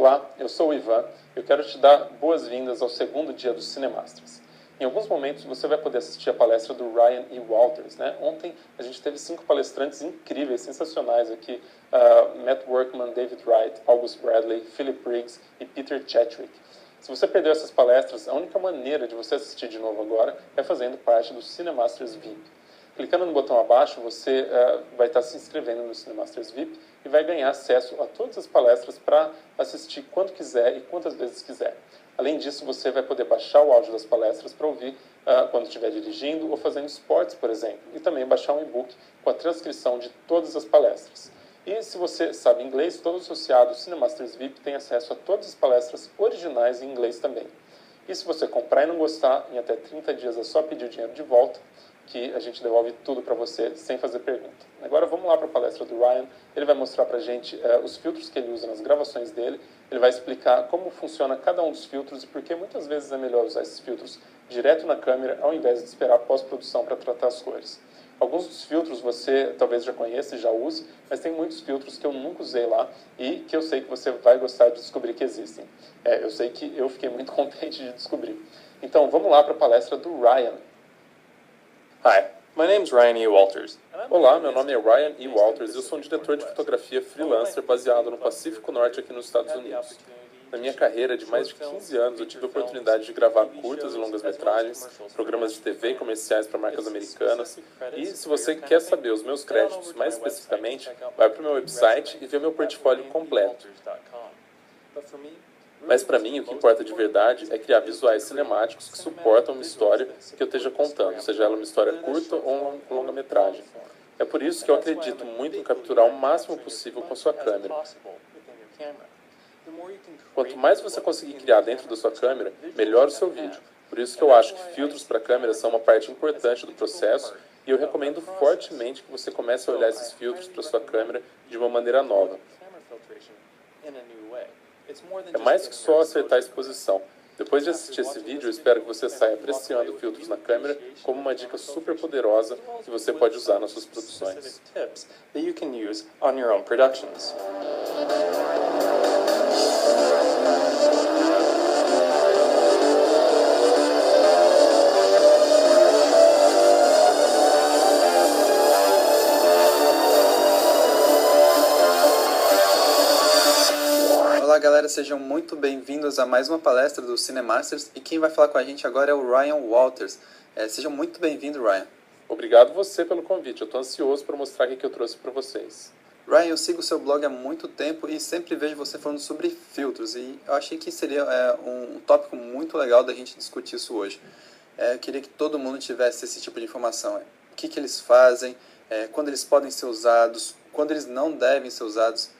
Olá, eu sou o Ivan e eu quero te dar boas-vindas ao segundo dia do Cinemasters. Em alguns momentos você vai poder assistir a palestra do Ryan E. Walters, né? Ontem a gente teve 5 palestrantes incríveis, sensacionais aqui, Matt Workman, David Wright, August Bradley, Philip Briggs e Peter Chadwick. Se você perdeu essas palestras, a única maneira de você assistir de novo agora é fazendo parte do Cinemasters VIP. Clicando no botão abaixo, você vai estar se inscrevendo no Cinemasters VIP e vai ganhar acesso a todas as palestras para assistir quando quiser e quantas vezes quiser. Além disso, você vai poder baixar o áudio das palestras para ouvir quando estiver dirigindo ou fazendo esportes, por exemplo, e também baixar um e-book com a transcrição de todas as palestras. E se você sabe inglês, todo associado ao Cinemasters VIP tem acesso a todas as palestras originais em inglês também. E se você comprar e não gostar, em até 30 dias é só pedir o dinheiro de volta, que a gente devolve tudo para você sem fazer pergunta. Agora vamos lá para a palestra do Ryan. Ele vai mostrar para a gente os filtros que ele usa nas gravações dele. Ele vai explicar como funciona cada um dos filtros e por que muitas vezes é melhor usar esses filtros direto na câmera ao invés de esperar a pós-produção para tratar as cores. Alguns dos filtros você talvez já conheça e já use, mas tem muitos filtros que eu nunca usei lá e que eu sei que você vai gostar de descobrir que existem. Eu sei que eu fiquei muito contente de descobrir. Então vamos lá para a palestra do Ryan. Hi, my name is Ryan E. Walters. Olá, meu nome é Ryan E. Walters e eu sou um diretor de fotografia freelancer baseado no Pacífico Norte aqui nos Estados Unidos. Na minha carreira de mais de 15 anos, eu tive a oportunidade de gravar curtas e longas metragens, programas de TV e comerciais para marcas americanas. E se você quer saber os meus créditos mais especificamente, vai para o meu website e vê meu portfólio completo. Mas para mim, o que importa de verdade é criar visuais cinemáticos que suportam uma história que eu esteja contando, seja ela uma história curta ou uma longa-metragem. É por isso que eu acredito muito em capturar o máximo possível com a sua câmera. Quanto mais você conseguir criar dentro da sua câmera, melhor o seu vídeo. Por isso que eu acho que filtros para câmera são uma parte importante do processo e eu recomendo fortemente que você comece a olhar esses filtros para sua câmera de uma maneira nova. É mais que só acertar a exposição. Depois de assistir esse vídeo, eu espero que você saia apreciando filtros na câmera como uma dica super poderosa que você pode usar nas suas produções. Olá galera, sejam muito bem-vindos a mais uma palestra do Cinemasters e quem vai falar com a gente agora é o Ryan Walters. Sejam muito bem-vindos, Ryan. Obrigado você pelo convite, eu estou ansioso para mostrar o que eu trouxe para vocês. Ryan, eu sigo o seu blog há muito tempo e sempre vejo você falando sobre filtros e eu achei que seria um tópico muito legal da gente discutir isso hoje. Eu queria que todo mundo tivesse esse tipo de informação. O que eles fazem, quando eles podem ser usados, quando eles não devem ser usados.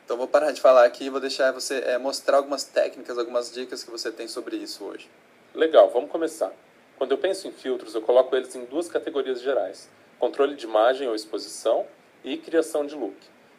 Então vou parar de falar aqui e vou deixar você mostrar algumas técnicas, algumas dicas que você tem sobre isso hoje. Legal, vamos começar. Quando eu penso em filtros, eu coloco eles em 2 categorias gerais: controle de imagem ou exposição e criação de look.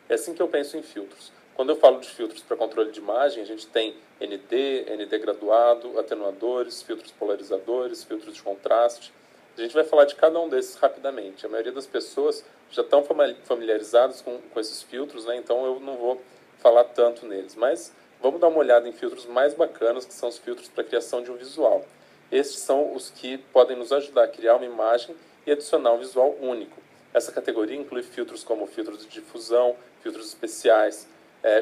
É assim que eu penso em filtros. Quando eu falo de filtros para controle de imagem, a gente tem ND graduado, atenuadores, filtros polarizadores, filtros de contraste. A gente vai falar de cada um desses rapidamente. A maioria das pessoas já estão familiarizadas com esses filtros, né? Então eu não vou falar tanto neles. Mas vamos dar uma olhada em filtros mais bacanas, que são os filtros para criação de um visual. Estes são os que podem nos ajudar a criar uma imagem e adicionar um visual único. Essa categoria inclui filtros como filtros de difusão, filtros especiais.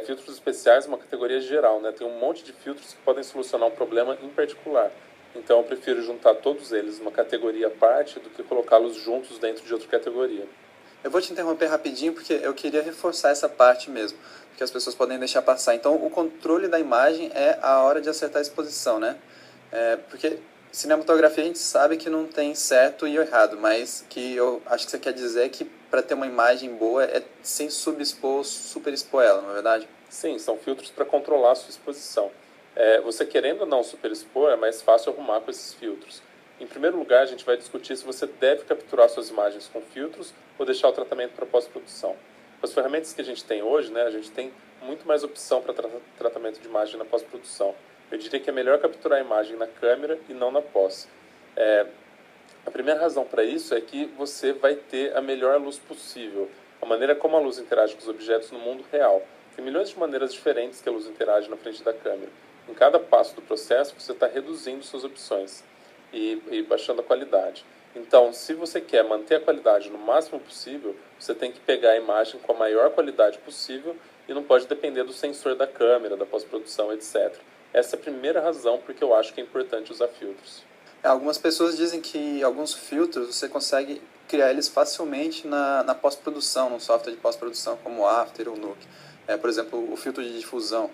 Filtros especiais é uma categoria geral, né? Tem um monte de filtros que podem solucionar um problema em particular. Então eu prefiro juntar todos eles numa categoria à parte do que colocá-los juntos dentro de outra categoria. Eu vou te interromper rapidinho porque eu queria reforçar essa parte mesmo, porque as pessoas podem deixar passar. Então o controle da imagem é a hora de acertar a exposição, né? Porque cinematografia a gente sabe que não tem certo e errado, mas que eu acho que você quer dizer que para ter uma imagem boa é sem subexpor, superexpor ela, não é verdade? Sim, são filtros para controlar a sua exposição. Você querendo ou não superexpor, é mais fácil arrumar com esses filtros. Em primeiro lugar, a gente vai discutir se você deve capturar suas imagens com filtros ou deixar o tratamento para pós-produção. Com as ferramentas que a gente tem hoje, né, a gente tem muito mais opção para tratamento de imagem na pós-produção. Eu diria que é melhor capturar a imagem na câmera e não na pós. A primeira razão para isso é que você vai ter a melhor luz possível, a maneira como a luz interage com os objetos no mundo real. Tem milhões de maneiras diferentes que a luz interage na frente da câmera. Em cada passo do processo, você está reduzindo suas opções e baixando a qualidade. Então, se você quer manter a qualidade no máximo possível, você tem que pegar a imagem com a maior qualidade possível e não pode depender do sensor da câmera, da pós-produção, etc. Essa é a primeira razão porque eu acho que é importante usar filtros. Algumas pessoas dizem que alguns filtros você consegue criar eles facilmente na pós-produção, no software de pós-produção como o After ou Nuke. Por exemplo, o filtro de difusão.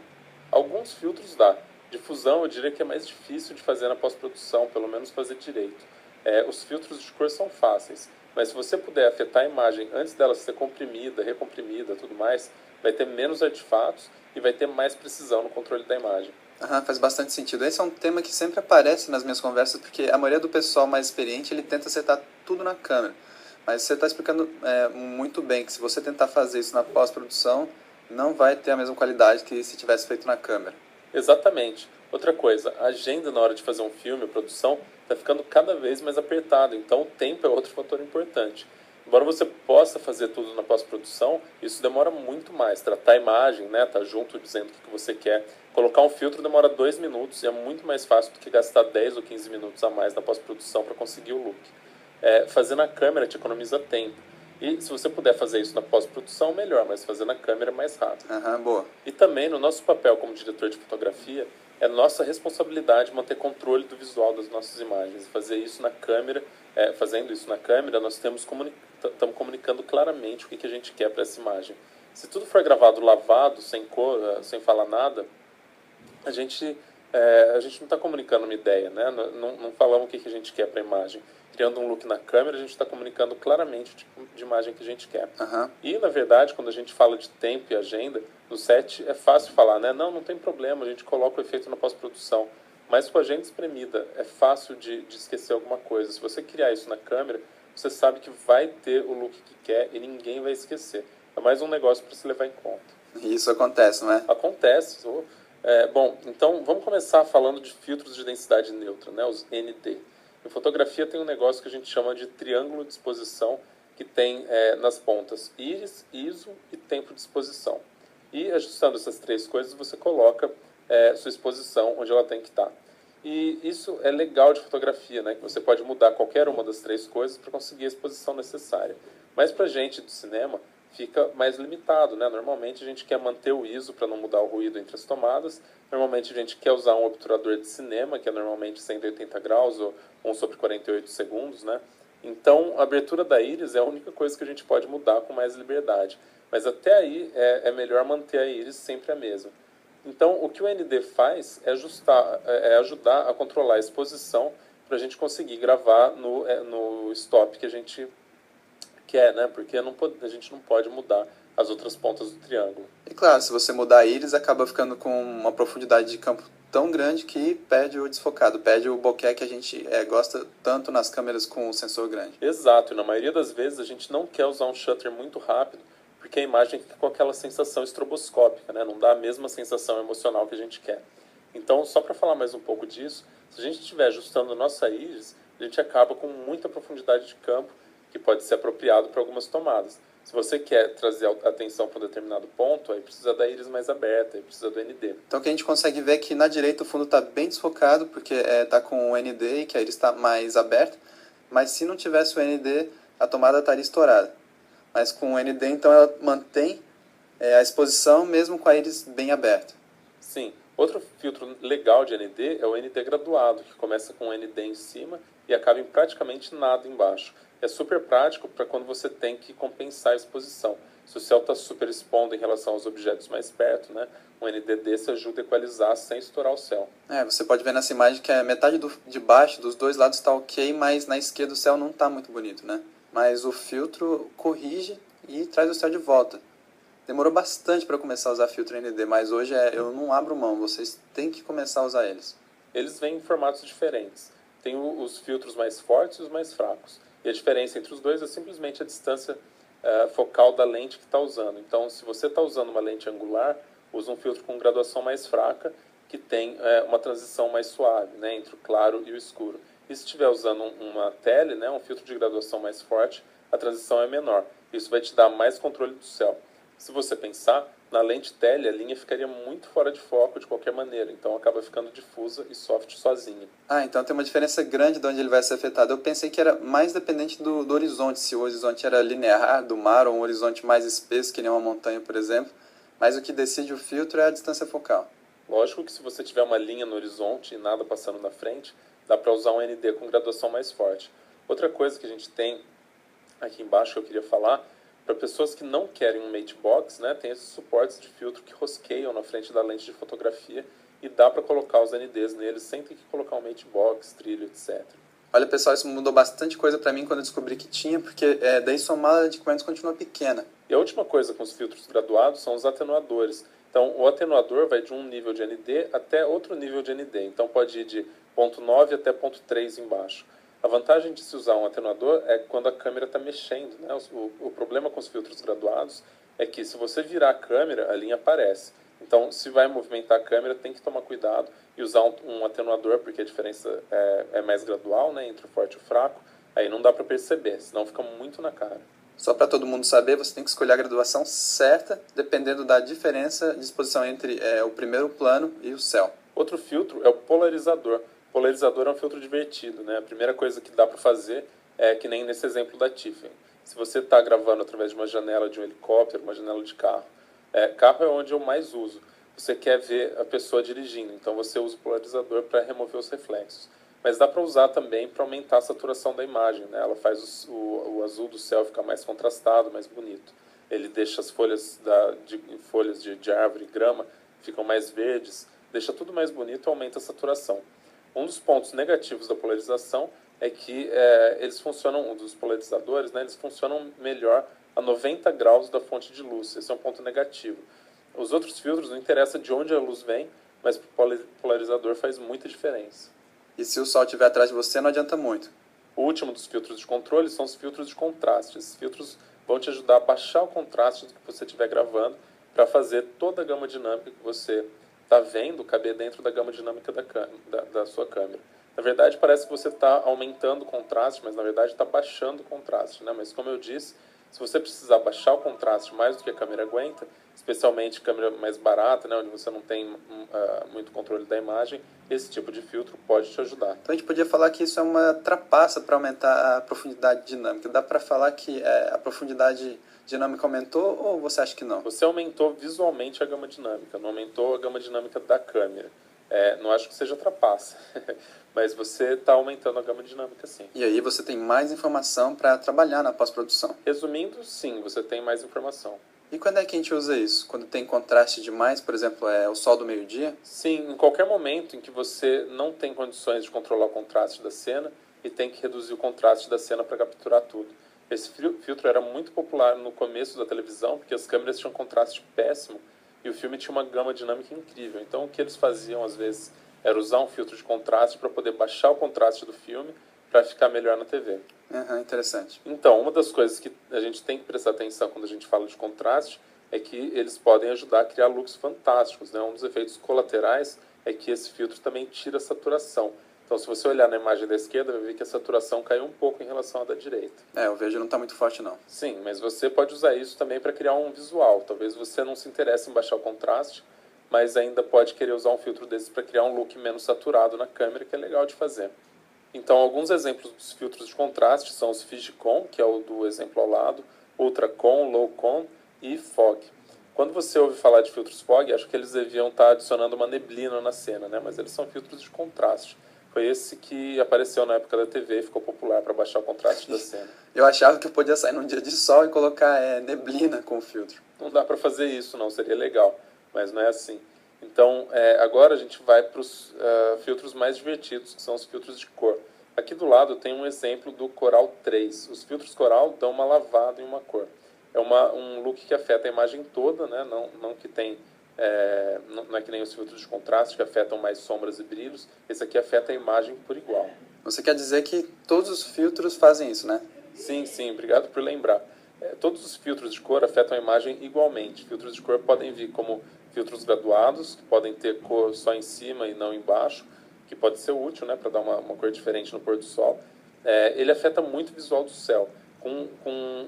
Alguns filtros dá. Difusão eu diria que é mais difícil de fazer na pós-produção, pelo menos fazer direito. Os filtros de cor são fáceis, mas se você puder afetar a imagem antes dela ser comprimida, recomprimida, tudo mais, vai ter menos artefatos e vai ter mais precisão no controle da imagem. Faz bastante sentido. Esse é um tema que sempre aparece nas minhas conversas, porque a maioria do pessoal mais experiente, ele tenta acertar tudo na câmera. Mas você está explicando muito bem que se você tentar fazer isso na pós-produção, não vai ter a mesma qualidade que se tivesse feito na câmera. Exatamente. Outra coisa, a agenda na hora de fazer um filme, a produção, está ficando cada vez mais apertada, então o tempo é outro fator importante. Embora você possa fazer tudo na pós-produção, isso demora muito mais. Tratar a imagem, né, tá junto dizendo o que você quer. Colocar um filtro demora 2 minutos e é muito mais fácil do que gastar 10 ou 15 minutos a mais na pós-produção para conseguir o look. Fazer na câmera te economiza tempo. E se você puder fazer isso na pós-produção, melhor, mas fazer na câmera é mais rápido. Boa. E também, no nosso papel como diretor de fotografia, é nossa responsabilidade manter controle do visual das nossas imagens. Fazer isso na câmera, fazendo isso na câmera, nós estamos comunicando claramente o que a gente quer para essa imagem. Se tudo for gravado lavado, sem cor, sem falar nada, a gente não está comunicando uma ideia, né? Não falamos o que a gente quer para a imagem. Criando um look na câmera, a gente está comunicando claramente o tipo de imagem que a gente quer. E, na verdade, quando a gente fala de tempo e agenda, no set é fácil falar, né? Não tem problema, a gente coloca o efeito na pós-produção. Mas com a agenda espremida, é fácil de esquecer alguma coisa. Se você criar isso na câmera, você sabe que vai ter o look que quer e ninguém vai esquecer. É mais um negócio para se levar em conta. E isso acontece, não é? Acontece. Bom, então vamos começar falando de filtros de densidade neutra, né? Os ND. Em fotografia tem um negócio que a gente chama de triângulo de exposição, que tem nas pontas íris, ISO e tempo de exposição. E ajustando essas 3 coisas, você coloca sua exposição onde ela tem que estar. E isso é legal de fotografia, né? Que você pode mudar qualquer uma das 3 coisas para conseguir a exposição necessária. Mas para a gente do cinema, fica mais limitado, né? Normalmente a gente quer manter o ISO para não mudar o ruído entre as tomadas. Normalmente a gente quer usar um obturador de cinema, que é normalmente 180 graus ou 1/48 segundos, né? Então, a abertura da íris é a única coisa que a gente pode mudar com mais liberdade. Mas até aí é melhor manter a íris sempre a mesma. Então, o que o ND faz é ajudar a controlar a exposição para a gente conseguir gravar no stop que a gente quer, né? Porque a gente não pode mudar as outras pontas do triângulo. E claro, se você mudar a íris, acaba ficando com uma profundidade de campo tão grande que perde o desfocado, perde o bokeh que a gente gosta tanto nas câmeras com o sensor grande. Exato, e na maioria das vezes a gente não quer usar um shutter muito rápido, porque a imagem fica com aquela sensação estroboscópica, né? Não dá a mesma sensação emocional que a gente quer. Então, só para falar mais um pouco disso, se a gente estiver ajustando a nossa íris, a gente acaba com muita profundidade de campo, que pode ser apropriado para algumas tomadas. Se você quer trazer a atenção para um determinado ponto, aí precisa da íris mais aberta, aí precisa do ND. Então o que a gente consegue ver é que na direita o fundo está bem desfocado, porque está com o ND e que a íris está mais aberta, mas se não tivesse o ND, a tomada estaria estourada. Mas com o ND, então, ela mantém a exposição mesmo com a íris bem aberta. Sim. Outro filtro legal de ND é o ND graduado, que começa com o ND em cima e acaba em praticamente nada embaixo. É super prático para quando você tem que compensar a exposição. Se o céu está super expondo em relação aos objetos mais perto, né, um ND desse ajuda a equalizar sem estourar o céu. Você pode ver nessa imagem que a metade de baixo, dos 2 lados, está ok, mas na esquerda o céu não está muito bonito, né? Mas o filtro corrige e traz o céu de volta. Demorou bastante para começar a usar filtro ND, mas hoje eu não abro mão, vocês têm que começar a usar eles. Eles vêm em formatos diferentes. Tem os filtros mais fortes e os mais fracos. E a diferença entre os dois é simplesmente a distância focal da lente que está usando. Então, se você está usando uma lente angular, usa um filtro com graduação mais fraca, que tem uma transição mais suave, né, entre o claro e o escuro. E se estiver usando uma tele, né, um filtro de graduação mais forte, a transição é menor. Isso vai te dar mais controle do céu. Se você pensar, Na lente tele, a linha ficaria muito fora de foco de qualquer maneira, então acaba ficando difusa e soft sozinha. Ah, então tem uma diferença grande de onde ele vai ser afetado. Eu pensei que era mais dependente do horizonte, se o horizonte era linear do mar ou um horizonte mais espesso, que nem uma montanha, por exemplo. Mas o que decide o filtro é a distância focal. Lógico que se você tiver uma linha no horizonte e nada passando na frente, dá para usar um ND com graduação mais forte. Outra coisa que a gente tem aqui embaixo que eu queria falar, para pessoas que não querem um matebox, né, tem esses suportes de filtro que rosqueiam na frente da lente de fotografia e dá para colocar os NDs neles sem ter que colocar um matebox, trilho, etc. Olha, pessoal, isso mudou bastante coisa para mim quando eu descobri que tinha, porque daí somada de equipamentos continua pequena. E a última coisa com os filtros graduados são os atenuadores. Então, o atenuador vai de um nível de ND até outro nível de ND. Então, pode ir de 0.9 até 0.3 embaixo. A vantagem de se usar um atenuador é quando a câmera está mexendo, né? O problema com os filtros graduados é que se você virar a câmera, a linha aparece. Então, se vai movimentar a câmera, tem que tomar cuidado e usar um atenuador, porque a diferença é mais gradual, né, entre o forte e o fraco. Aí não dá para perceber, senão fica muito na cara. Só para todo mundo saber, você tem que escolher a graduação certa, dependendo da diferença de exposição entre o primeiro plano e o céu. Outro filtro é o polarizador. O polarizador é um filtro divertido, né? A primeira coisa que dá para fazer é que nem nesse exemplo da Tiffany. Se você está gravando através de uma janela de um helicóptero, uma janela de carro, carro é onde eu mais uso. Você quer ver a pessoa dirigindo, então você usa o polarizador para remover os reflexos. Mas dá para usar também para aumentar a saturação da imagem, né? Ela faz o azul do céu ficar mais contrastado, mais bonito. Ele deixa as folhas de árvore e grama ficam mais verdes, deixa tudo mais bonito e aumenta a saturação. Um dos pontos negativos da polarização é que eles funcionam, dos polarizadores, né, eles funcionam melhor a 90 graus da fonte de luz. Esse é um ponto negativo. Os outros filtros não interessa de onde a luz vem, mas para o polarizador faz muita diferença. E se o sol estiver atrás de você, não adianta muito. O último dos filtros de controle são os filtros de contraste. Esses filtros vão te ajudar a baixar o contraste do que você estiver gravando para fazer toda a gama dinâmica que você está vendo caber dentro da gama dinâmica da sua câmera. Na verdade, parece que você está aumentando o contraste, mas na verdade está baixando o contraste, né? Mas como eu disse, se você precisar baixar o contraste mais do que a câmera aguenta, especialmente câmera mais barata, né, onde você não tem muito controle da imagem, esse tipo de filtro pode te ajudar. Então a gente podia falar que isso é uma trapaça para aumentar a profundidade dinâmica. Dá para falar que a profundidade dinâmica aumentou ou você acha que não? Você aumentou visualmente a gama dinâmica, não aumentou a gama dinâmica da câmera. Não acho que seja trapaça, mas você está aumentando a gama dinâmica sim. E aí você tem mais informação para trabalhar na pós-produção. Resumindo, sim, você tem mais informação. E quando é que a gente usa isso? Quando tem contraste demais, por exemplo, o sol do meio-dia? Sim, em qualquer momento em que você não tem condições de controlar o contraste da cena e tem que reduzir o contraste da cena para capturar tudo. Esse filtro era muito popular no começo da televisão, porque as câmeras tinham contraste péssimo e o filme tinha uma gama dinâmica incrível. Então o que eles faziam às vezes era usar um filtro de contraste para poder baixar o contraste do filme para ficar melhor na TV. Interessante. Então, uma das coisas que a gente tem que prestar atenção quando a gente fala de contraste é que eles podem ajudar a criar looks fantásticos, né? Um dos efeitos colaterais é que esse filtro também tira a saturação. Então, se você olhar na imagem da esquerda, vai ver que a saturação caiu um pouco em relação à da direita. O verde não está muito forte, não. Sim, mas você pode usar isso também para criar um visual. Talvez você não se interesse em baixar o contraste, mas ainda pode querer usar um filtro desse para criar um look menos saturado na câmera, que é legal de fazer. Então, alguns exemplos dos filtros de contraste são os Fujicon, que é o do exemplo ao lado, Ultracon, Lowcon e Fog. Quando você ouve falar de filtros Fog, acho que eles deviam estar adicionando uma neblina na cena, né? Mas eles são filtros de contraste. Foi esse que apareceu na época da TV e ficou popular para baixar o contraste da cena. Eu achava que eu podia sair num dia de sol e colocar neblina com o filtro. Não dá para fazer isso, não. Seria legal, mas não é assim. Então, agora a gente vai para os filtros mais divertidos, que são os filtros de cor. Aqui do lado tem um exemplo do Coral 3. Os filtros Coral dão uma lavada em uma cor. É um look que afeta a imagem toda, né? Não que tem... não é que nem os filtros de contraste, que afetam mais sombras e brilhos. Esse aqui afeta a imagem por igual. Você quer dizer que todos os filtros fazem isso, né? Sim, obrigado por lembrar. Todos os filtros de cor afetam a imagem igualmente. Filtros de cor podem vir como filtros graduados, que podem ter cor só em cima e não embaixo, que pode ser útil, né, para dar uma cor diferente no pôr do sol. Ele afeta muito o visual do céu. Com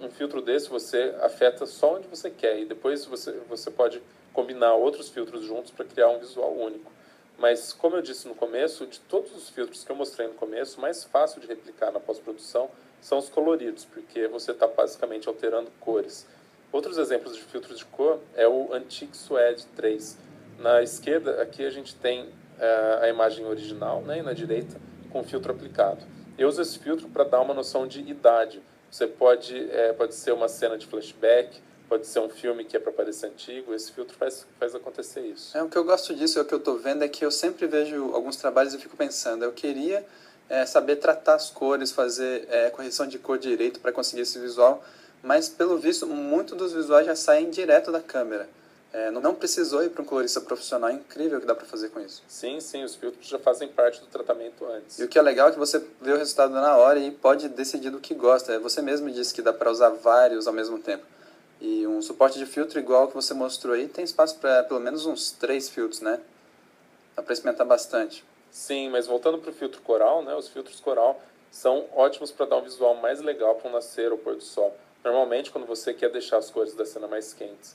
um filtro desse, você afeta só onde você quer e depois você pode combinar outros filtros juntos para criar um visual único. Mas, como eu disse no começo, de todos os filtros que eu mostrei no começo, o mais fácil de replicar na pós-produção são os coloridos, porque você está basicamente alterando cores. Outros exemplos de filtros de cor é o Antique Suede 3. Na esquerda, aqui a gente tem a imagem original, né, e na direita, com o filtro aplicado. Eu uso esse filtro para dar uma noção de idade. Você pode ser uma cena de flashback, pode ser um filme que é para parecer antigo. Esse filtro faz acontecer isso. O que eu gosto disso, o que eu estou vendo, é que eu sempre vejo alguns trabalhos e fico pensando, eu queria saber tratar as cores, fazer correção de cor direito para conseguir esse visual, mas pelo visto, muitos dos visuais já saem direto da câmera. Não precisou ir para um colorista profissional, é incrível o que dá para fazer com isso. Sim, os filtros já fazem parte do tratamento antes. E o que é legal é que você vê o resultado na hora e pode decidir do que gosta. Você mesmo disse que dá para usar vários ao mesmo tempo. E um suporte de filtro igual que você mostrou aí tem espaço para pelo menos uns 3 filtros, né? Dá para experimentar bastante. Sim, mas voltando para o filtro coral, né? Os filtros coral são ótimos para dar um visual mais legal para um nascer ou pôr do sol. Normalmente, quando você quer deixar as cores da cena mais quentes.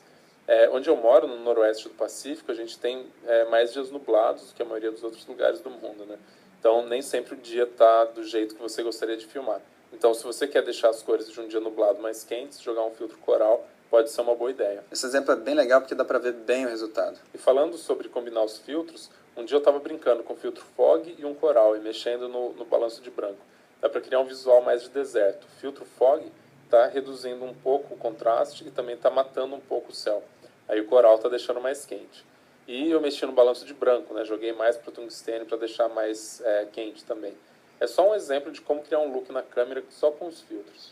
Onde eu moro, no noroeste do Pacífico, a gente tem mais dias nublados do que a maioria dos outros lugares do mundo, né? Então, nem sempre o dia está do jeito que você gostaria de filmar. Então, se você quer deixar as cores de um dia nublado mais quentes, jogar um filtro coral pode ser uma boa ideia. Esse exemplo é bem legal porque dá para ver bem o resultado. E falando sobre combinar os filtros, um dia eu estava brincando com filtro fog e um coral e mexendo no balanço de branco. Dá para criar um visual mais de deserto. O filtro fog está reduzindo um pouco o contraste e também está matando um pouco o céu. Aí o coral está deixando mais quente. E eu mexi no balanço de branco, né? Joguei mais para o tungstênio para deixar mais quente também. É só um exemplo de como criar um look na câmera só com os filtros.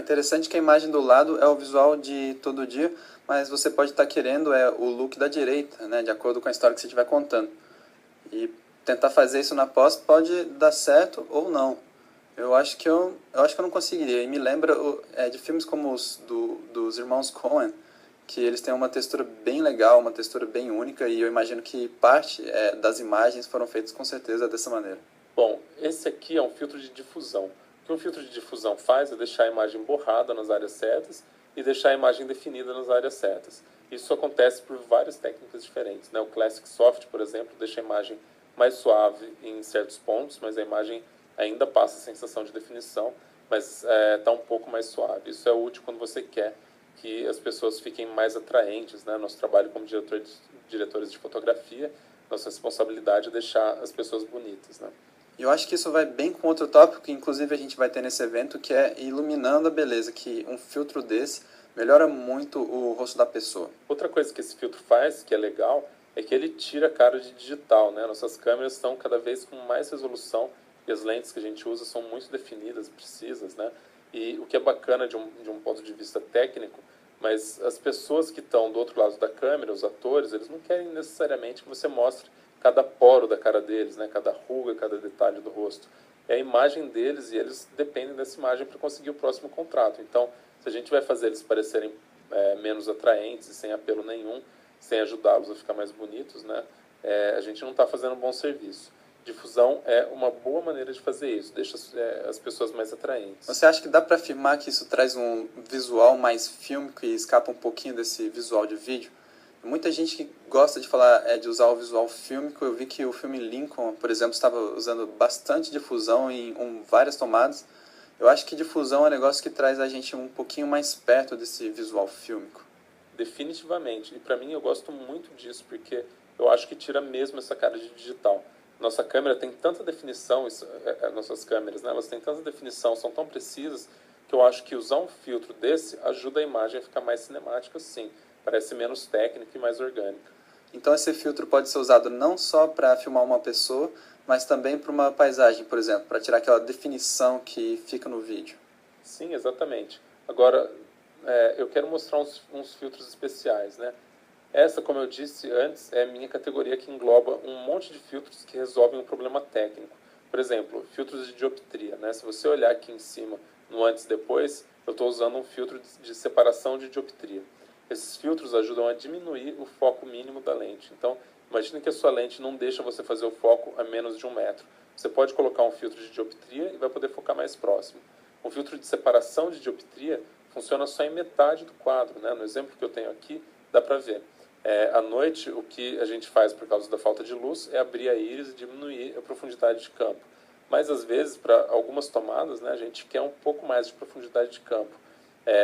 Interessante que a imagem do lado é o visual de todo dia, mas você pode estar querendo o look da direita, né? De acordo com a história que você estiver contando. E tentar fazer isso na pós pode dar certo ou não. Eu acho que eu não conseguiria. E me lembra de filmes como os dos irmãos Coen, que eles têm uma textura bem legal, uma textura bem única, e eu imagino que parte das imagens foram feitas com certeza dessa maneira. Bom, esse aqui é um filtro de difusão. O que um filtro de difusão faz é deixar a imagem borrada nas áreas certas e deixar a imagem definida nas áreas certas. Isso acontece por várias técnicas diferentes, né? O Classic Soft, por exemplo, deixa a imagem mais suave em certos pontos, mas a imagem ainda passa a sensação de definição, mas está um pouco mais suave. Isso é útil quando você quer que as pessoas fiquem mais atraentes, né? Nosso trabalho como diretores de fotografia, nossa responsabilidade é deixar as pessoas bonitas, né? E eu acho que isso vai bem com outro tópico que inclusive a gente vai ter nesse evento, que é iluminando a beleza, que um filtro desse melhora muito o rosto da pessoa. Outra coisa que esse filtro faz, que é legal, é que ele tira a cara de digital, né? Nossas câmeras estão cada vez com mais resolução e as lentes que a gente usa são muito definidas, precisas, né? E o que é bacana de um ponto de vista técnico, mas as pessoas que estão do outro lado da câmera, os atores, eles não querem necessariamente que você mostre cada poro da cara deles, né? Cada ruga, cada detalhe do rosto. É a imagem deles e eles dependem dessa imagem para conseguir o próximo contrato. Então, se a gente vai fazer eles parecerem menos atraentes e sem apelo nenhum, sem ajudá-los a ficar mais bonitos, né? A gente não está fazendo um bom serviço. Difusão é uma boa maneira de fazer isso, deixa as pessoas mais atraentes. Você acha que dá para afirmar que isso traz um visual mais fílmico e escapa um pouquinho desse visual de vídeo? Muita gente que gosta de falar de usar o visual fílmico. Eu vi que o filme Lincoln, por exemplo, estava usando bastante difusão em várias tomadas. Eu acho que difusão é um negócio que traz a gente um pouquinho mais perto desse visual fílmico. Definitivamente. E para mim eu gosto muito disso, porque eu acho que tira mesmo essa cara de digital. Nossa câmera tem tanta definição, nossas câmeras, né, elas têm tanta definição, são tão precisas, que eu acho que usar um filtro desse ajuda a imagem a ficar mais cinemática, sim. Parece menos técnica e mais orgânica. Então esse filtro pode ser usado não só para filmar uma pessoa, mas também para uma paisagem, por exemplo, para tirar aquela definição que fica no vídeo. Sim, exatamente. Agora, eu quero mostrar uns filtros especiais, né? Essa, como eu disse antes, é a minha categoria que engloba um monte de filtros que resolvem um problema técnico. Por exemplo, filtros de dioptria, né? Se você olhar aqui em cima, no antes e depois, eu estou usando um filtro de separação de dioptria. Esses filtros ajudam a diminuir o foco mínimo da lente. Então, imagine que a sua lente não deixa você fazer o foco a menos de 1 metro. Você pode colocar um filtro de dioptria e vai poder focar mais próximo. O filtro de separação de dioptria funciona só em metade do quadro, né? No exemplo que eu tenho aqui, dá para ver. À noite, o que a gente faz por causa da falta de luz é abrir a íris e diminuir a profundidade de campo. Mas, às vezes, para algumas tomadas, né, a gente quer um pouco mais de profundidade de campo.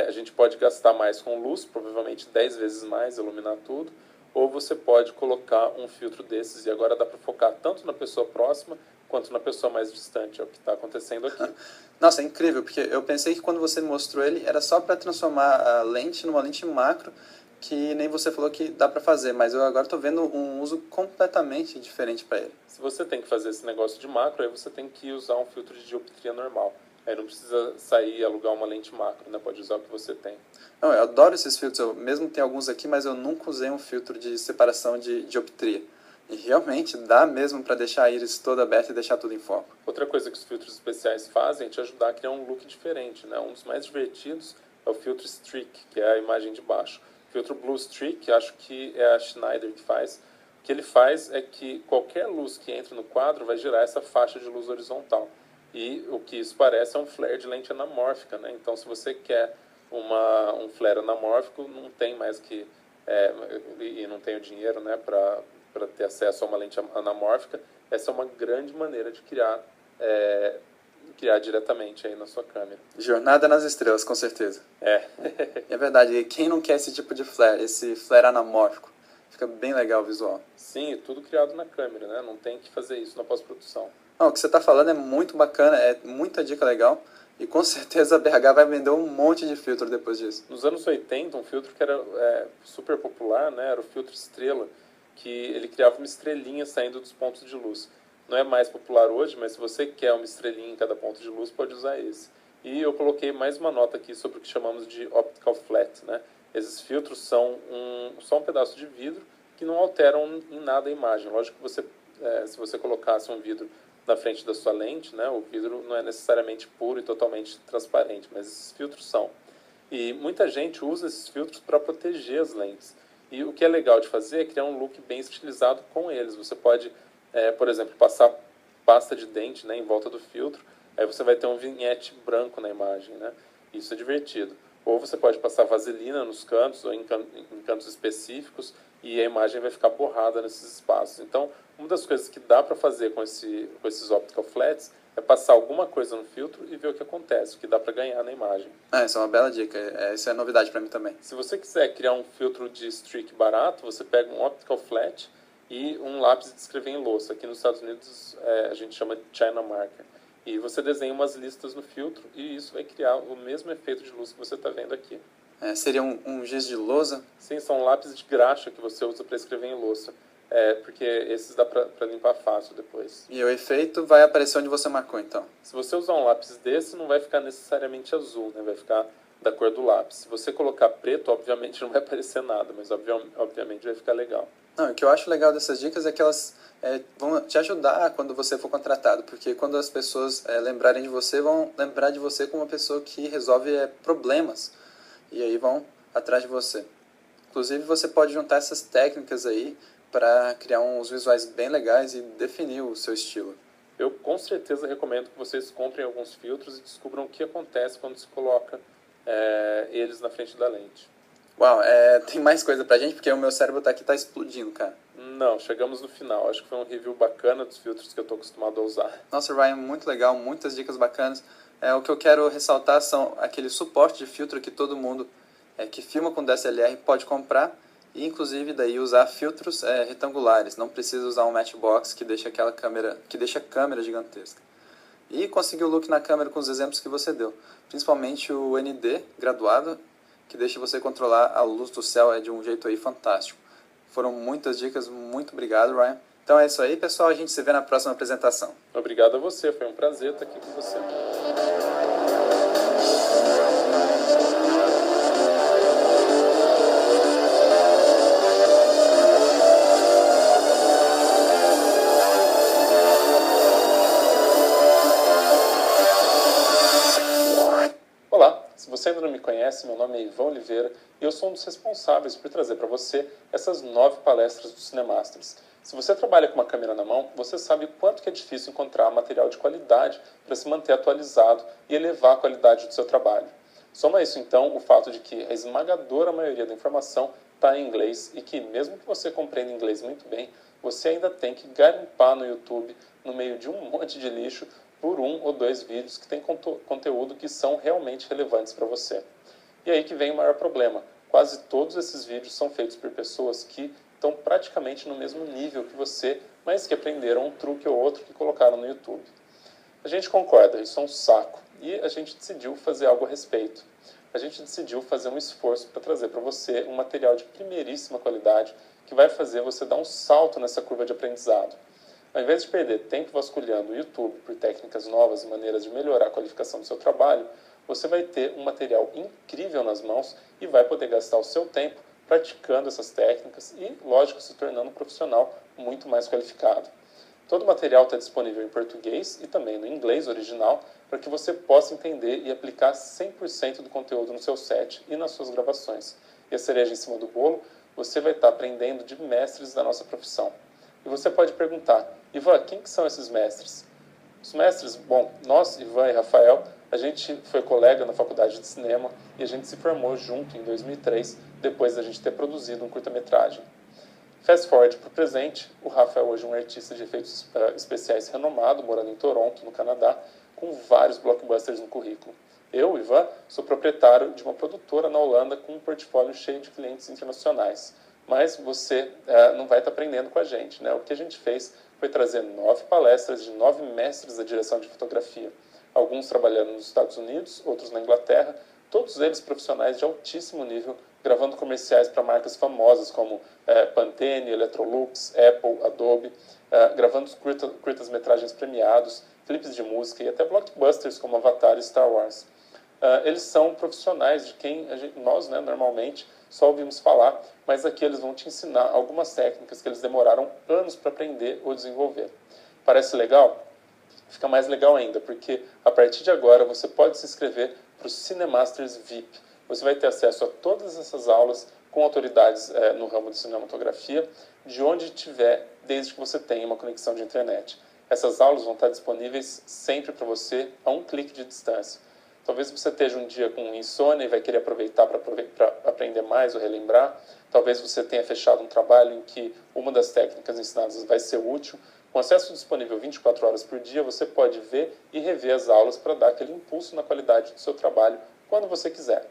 A gente pode gastar mais com luz, provavelmente 10 vezes mais, iluminar tudo, ou você pode colocar um filtro desses, e agora dá para focar tanto na pessoa próxima quanto na pessoa mais distante, é o que está acontecendo aqui. Nossa, é incrível, porque eu pensei que quando você mostrou ele era só para transformar a lente numa lente macro, que nem você falou que dá para fazer, mas eu agora estou vendo um uso completamente diferente para ele. Se você tem que fazer esse negócio de macro, aí você tem que usar um filtro de dioptria normal. Aí não precisa sair e alugar uma lente macro, né? Pode usar o que você tem. Não, eu adoro esses filtros, eu mesmo tenho alguns aqui, mas eu nunca usei um filtro de separação de dioptria. E realmente dá mesmo para deixar a íris toda aberta e deixar tudo em foco. Outra coisa que os filtros especiais fazem é te ajudar a criar um look diferente, né? Um dos mais divertidos é o filtro Streak, que é a imagem de baixo. O filtro Blue Streak, acho que é a Schneider que faz. O que ele faz é que qualquer luz que entre no quadro vai gerar essa faixa de luz horizontal. E o que isso parece é um flare de lente anamórfica, né? Então, se você quer um flare anamórfico, não tem mais que... e não tem o dinheiro, né, para ter acesso a uma lente anamórfica, essa é uma grande maneira de criar diretamente aí na sua câmera. Jornada nas estrelas, com certeza. É verdade, e quem não quer esse tipo de flare, esse flare anamórfico? Fica bem legal o visual. Sim, tudo criado na câmera, né? Não tem que fazer isso na pós-produção. Não, o que você está falando é muito bacana, é muita dica legal. E com certeza a BH vai vender um monte de filtro depois disso. Nos anos 80, um filtro que era super popular, né, era o filtro estrela, que ele criava uma estrelinha saindo dos pontos de luz. Não é mais popular hoje, mas se você quer uma estrelinha em cada ponto de luz, pode usar esse. E eu coloquei mais uma nota aqui sobre o que chamamos de optical flat, né? Esses filtros são só um pedaço de vidro que não alteram em nada a imagem. Lógico que se você colocasse um vidro na frente da sua lente, né, o vidro não é necessariamente puro e totalmente transparente, mas esses filtros são. E muita gente usa esses filtros para proteger as lentes. E o que é legal de fazer é criar um look bem estilizado com eles. Você pode, por exemplo, passar pasta de dente, né, em volta do filtro, aí você vai ter um vinhete branco na imagem, né? Isso é divertido. Ou você pode passar vaselina nos cantos ou em cantos específicos e a imagem vai ficar borrada nesses espaços. Então, uma das coisas que dá para fazer com esses optical flats é passar alguma coisa no filtro e ver o que acontece, o que dá para ganhar na imagem. Essa é uma bela dica, essa é novidade para mim também. Se você quiser criar um filtro de streak barato, você pega um optical flat e um lápis de escrever em louça. Aqui nos Estados Unidos a gente chama de China Marker. E você desenha umas listas no filtro e isso vai criar o mesmo efeito de luz que você está vendo aqui. Seria um giz de lousa? Sim, são lápis de graxa que você usa para escrever em louça. Porque esses dá para limpar fácil depois. E o efeito vai aparecer onde você marcou, então? Se você usar um lápis desse, não vai ficar necessariamente azul, né? Vai ficar da cor do lápis. Se você colocar preto, obviamente não vai aparecer nada, mas obviamente vai ficar legal. Não, o que eu acho legal dessas dicas é que elas vão te ajudar quando você for contratado, porque quando as pessoas lembrarem de você, vão lembrar de você como uma pessoa que resolve problemas, e aí vão atrás de você. Inclusive, você pode juntar essas técnicas aí para criar uns visuais bem legais e definir o seu estilo. Eu com certeza recomendo que vocês comprem alguns filtros e descubram o que acontece quando se coloca eles na frente da lente. Uau, tem mais coisa pra gente? Porque o meu cérebro tá explodindo, cara. Não, chegamos no final. Acho que foi um review bacana dos filtros que eu tô acostumado a usar. Nossa, Ryan, muito legal, muitas dicas bacanas. O que eu quero ressaltar são aquele suporte de filtro que todo mundo que filma com DSLR pode comprar e, inclusive, daí usar filtros retangulares. Não precisa usar um matchbox que deixa a câmera gigantesca. E conseguir o look na câmera com os exemplos que você deu. Principalmente o ND graduado, que deixa você controlar a luz do céu de um jeito aí fantástico. Foram muitas dicas, muito obrigado, Ryan. Então é isso aí, pessoal, a gente se vê na próxima apresentação. Obrigado a você, foi um prazer estar aqui com você. Se você ainda não me conhece, meu nome é Ivan Oliveira e eu sou um dos responsáveis por trazer para você essas 9 palestras do Cinemasters. Se você trabalha com uma câmera na mão, você sabe quanto que é difícil encontrar material de qualidade para se manter atualizado e elevar a qualidade do seu trabalho. Soma isso, então, o fato de que a esmagadora maioria da informação está em inglês e que, mesmo que você compreenda inglês muito bem, você ainda tem que garimpar no YouTube, no meio de um monte de lixo, por 1 ou 2 vídeos que tem conteúdo que são realmente relevantes para você. E aí que vem o maior problema. Quase todos esses vídeos são feitos por pessoas que estão praticamente no mesmo nível que você, mas que aprenderam um truque ou outro que colocaram no YouTube. A gente concorda, isso é um saco, e a gente decidiu fazer algo a respeito. A gente decidiu fazer um esforço para trazer para você um material de primeiríssima qualidade que vai fazer você dar um salto nessa curva de aprendizado. Ao invés de perder tempo vasculhando o YouTube por técnicas novas e maneiras de melhorar a qualificação do seu trabalho, você vai ter um material incrível nas mãos e vai poder gastar o seu tempo praticando essas técnicas e, lógico, se tornando um profissional muito mais qualificado. Todo o material está disponível em português e também no inglês original para que você possa entender e aplicar 100% do conteúdo no seu set e nas suas gravações. E a cereja em cima do bolo, você vai estar aprendendo de mestres da nossa profissão. E você pode perguntar, Ivan, quem que são esses mestres? Os mestres, bom, nós, Ivan e Rafael, a gente foi colega na faculdade de cinema e a gente se formou junto em 2003, depois da gente ter produzido um curta-metragem. Fast forward para o presente, o Rafa é hoje um artista de efeitos especiais renomado, morando em Toronto, no Canadá, com vários blockbusters no currículo. Eu, Ivan, sou proprietário de uma produtora na Holanda com um portfólio cheio de clientes internacionais. Mas você não vai estar aprendendo com a gente, né? O que a gente fez foi trazer 9 palestras de 9 mestres da direção de fotografia. Alguns trabalhando nos Estados Unidos, outros na Inglaterra, todos eles profissionais de altíssimo nível, gravando comerciais para marcas famosas como Pantene, Electrolux, Apple, Adobe, gravando curtas-metragens premiados, clipes de música e até blockbusters como Avatar e Star Wars. Eles são profissionais de quem nós, né, normalmente, só ouvimos falar, mas aqui eles vão te ensinar algumas técnicas que eles demoraram anos para aprender ou desenvolver. Parece legal? Fica mais legal ainda, porque a partir de agora você pode se inscrever para o Cinemasters VIP. Você vai ter acesso a todas essas aulas com autoridades no ramo de cinematografia, de onde estiver, desde que você tenha uma conexão de internet. Essas aulas vão estar disponíveis sempre para você, a um clique de distância. Talvez você esteja um dia com insônia e vai querer aproveitar para aprender mais ou relembrar. Talvez você tenha fechado um trabalho em que uma das técnicas ensinadas vai ser útil. Com acesso disponível 24 horas por dia, você pode ver e rever as aulas para dar aquele impulso na qualidade do seu trabalho quando você quiser.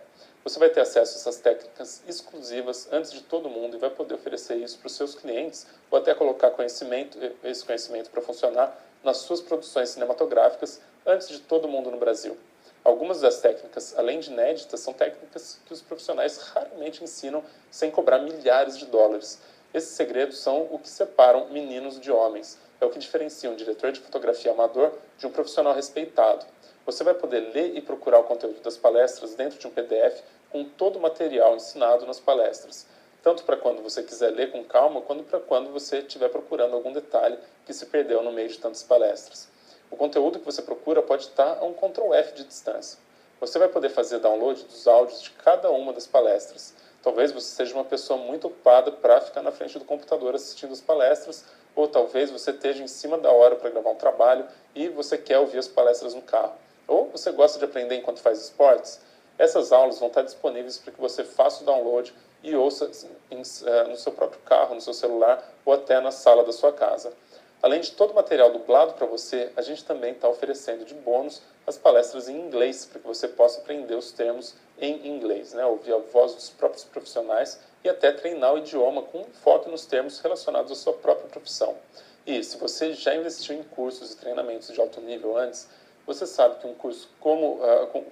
Você vai ter acesso a essas técnicas exclusivas antes de todo mundo e vai poder oferecer isso para os seus clientes ou até colocar esse conhecimento para funcionar nas suas produções cinematográficas antes de todo mundo no Brasil. Algumas das técnicas, além de inéditas, são técnicas que os profissionais raramente ensinam sem cobrar milhares de dólares. Esses segredos são o que separam meninos de homens. É o que diferencia um diretor de fotografia amador de um profissional respeitado. Você vai poder ler e procurar o conteúdo das palestras dentro de um PDF com todo o material ensinado nas palestras. Tanto para quando você quiser ler com calma, quanto para quando você estiver procurando algum detalhe que se perdeu no meio de tantas palestras. O conteúdo que você procura pode estar a um Ctrl F de distância. Você vai poder fazer download dos áudios de cada uma das palestras. Talvez você seja uma pessoa muito ocupada para ficar na frente do computador assistindo as palestras, ou talvez você esteja em cima da hora para gravar um trabalho e você quer ouvir as palestras no carro. Ou você gosta de aprender enquanto faz esportes. Essas aulas vão estar disponíveis para que você faça o download e ouça no seu próprio carro, no seu celular ou até na sala da sua casa. Além de todo o material dublado para você, a gente também está oferecendo de bônus as palestras em inglês, para que você possa aprender os termos em inglês, né? Ouvir a voz dos próprios profissionais e até treinar o idioma com enfoque nos termos relacionados à sua própria profissão. E se você já investiu em cursos e treinamentos de alto nível antes, você sabe que um curso com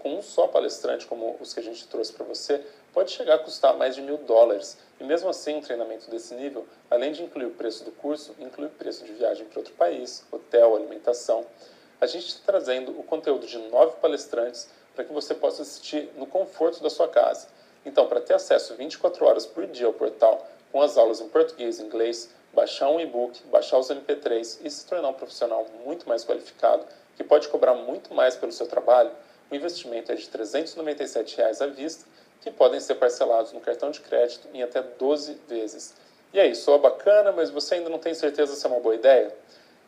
um só palestrante, como os que a gente trouxe para você, pode chegar a custar mais de $1.000. E mesmo assim, um treinamento desse nível, além de incluir o preço do curso, inclui o preço de viagem para outro país, hotel, alimentação. A gente está trazendo o conteúdo de 9 palestrantes para que você possa assistir no conforto da sua casa. Então, para ter acesso 24 horas por dia ao portal, com as aulas em português e inglês, baixar um e-book, baixar os MP3 e se tornar um profissional muito mais qualificado, que pode cobrar muito mais pelo seu trabalho, o investimento é de R$ 397 à vista, que podem ser parcelados no cartão de crédito em até 12 vezes. E aí, soa bacana, mas você ainda não tem certeza se é uma boa ideia?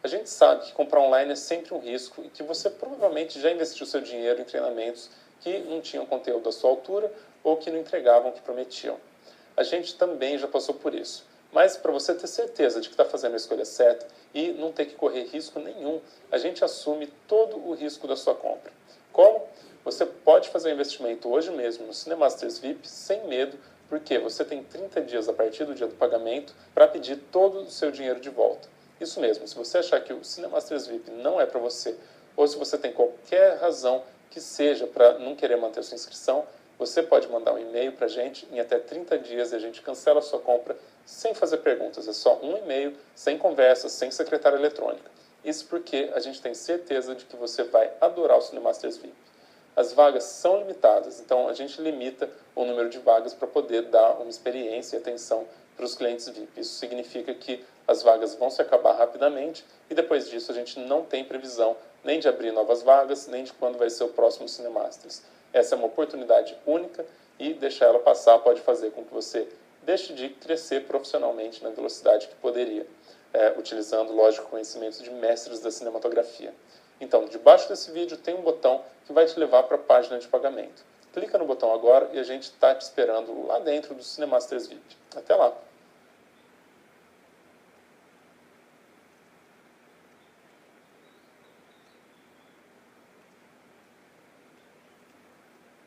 A gente sabe que comprar online é sempre um risco e que você provavelmente já investiu seu dinheiro em treinamentos que não tinham conteúdo à sua altura ou que não entregavam o que prometiam. A gente também já passou por isso. Mas para você ter certeza de que está fazendo a escolha certa e não ter que correr risco nenhum, a gente assume todo o risco da sua compra. Como? Você pode fazer o investimento hoje mesmo no Cinemasters VIP sem medo, porque você tem 30 dias a partir do dia do pagamento para pedir todo o seu dinheiro de volta. Isso mesmo, se você achar que o Cinemasters VIP não é para você, ou se você tem qualquer razão que seja para não querer manter sua inscrição, você pode mandar um e-mail para a gente em até 30 dias e a gente cancela a sua compra sem fazer perguntas. É só um e-mail, sem conversa, sem secretária eletrônica. Isso porque a gente tem certeza de que você vai adorar o Cinemasters VIP. As vagas são limitadas, então a gente limita o número de vagas para poder dar uma experiência e atenção para os clientes VIP. Isso significa que as vagas vão se acabar rapidamente e depois disso a gente não tem previsão nem de abrir novas vagas, nem de quando vai ser o próximo Cinemasters. Essa é uma oportunidade única e deixar ela passar pode fazer com que você deixe de crescer profissionalmente na velocidade que poderia, utilizando, lógico, conhecimentos de mestres da cinematografia. Então, debaixo desse vídeo tem um botão que vai te levar para a página de pagamento. Clica no botão agora e a gente está te esperando lá dentro do Cinemasters VIP. Até lá!